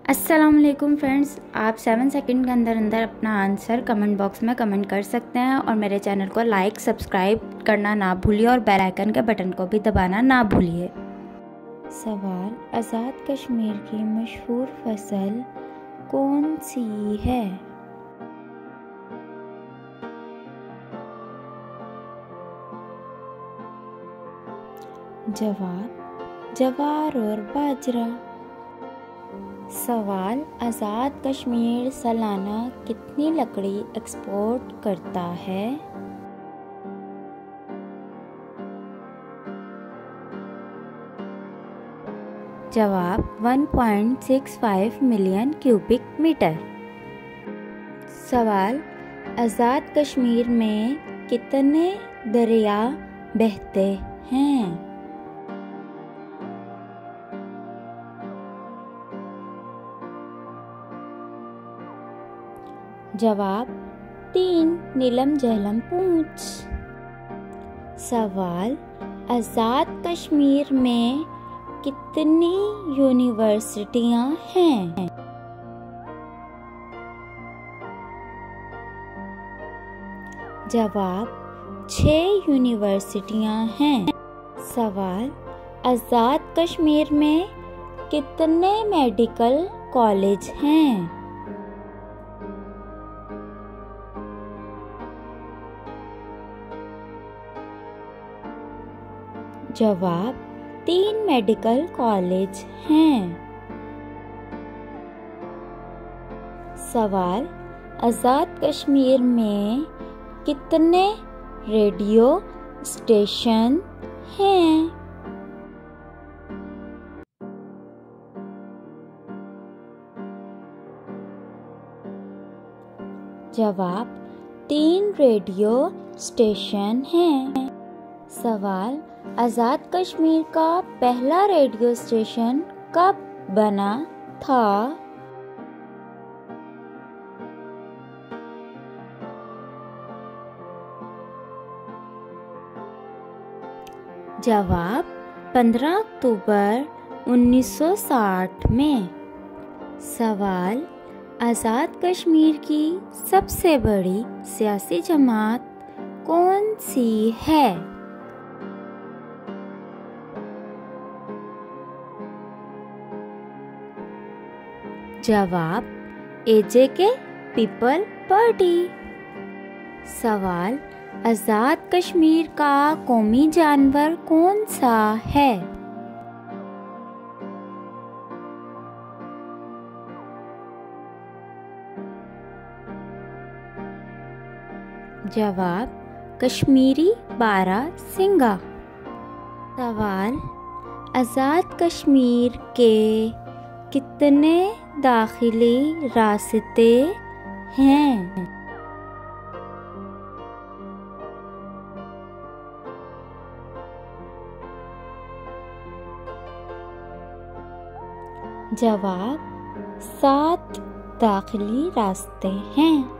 अस्सलामुअलैकुम फ्रेंड्स, आप 7 सेकंड के अंदर अंदर अपना आंसर कमेंट बॉक्स में कमेंट कर सकते हैं और मेरे चैनल को लाइक सब्सक्राइब करना ना भूलिए और बेल आइकन के बटन को भी दबाना ना भूलिए। सवाल, आज़ाद कश्मीर की मशहूर फसल कौन सी है? जवाब, ज्वार और बाजरा। सवाल, आज़ाद कश्मीर सालाना कितनी लकड़ी एक्सपोर्ट करता है? जवाब, 1.65 मिलियन क्यूबिक मीटर। सवाल, आज़ाद कश्मीर में कितने दरिया बहते हैं? जवाब, 3 नीलम झेलम पूंछ। सवाल, आज़ाद कश्मीर में कितनी यूनिवर्सिटियां हैं? जवाब, 6 यूनिवर्सिटियां हैं। सवाल, आज़ाद कश्मीर में कितने मेडिकल कॉलेज हैं? जवाब, 3 मेडिकल कॉलेज हैं। सवाल, आज़ाद कश्मीर में कितने रेडियो स्टेशन हैं? जवाब, 3 रेडियो स्टेशन हैं। सवाल, आज़ाद कश्मीर का पहला रेडियो स्टेशन कब बना था? जवाब, 15 अक्टूबर 1960 में। सवाल, आज़ाद कश्मीर की सबसे बड़ी सियासी जमात कौन सी है? जवाब, AJK पीपल पार्टी। सवाल, आज़ाद कश्मीर का कौमी जानवर कौन सा है? जवाब, कश्मीरी बारहसिंगा। सवाल, आज़ाद कश्मीर के कितने दाखिली रास्ते हैं? जवाब, 7 दाखिली रास्ते हैं।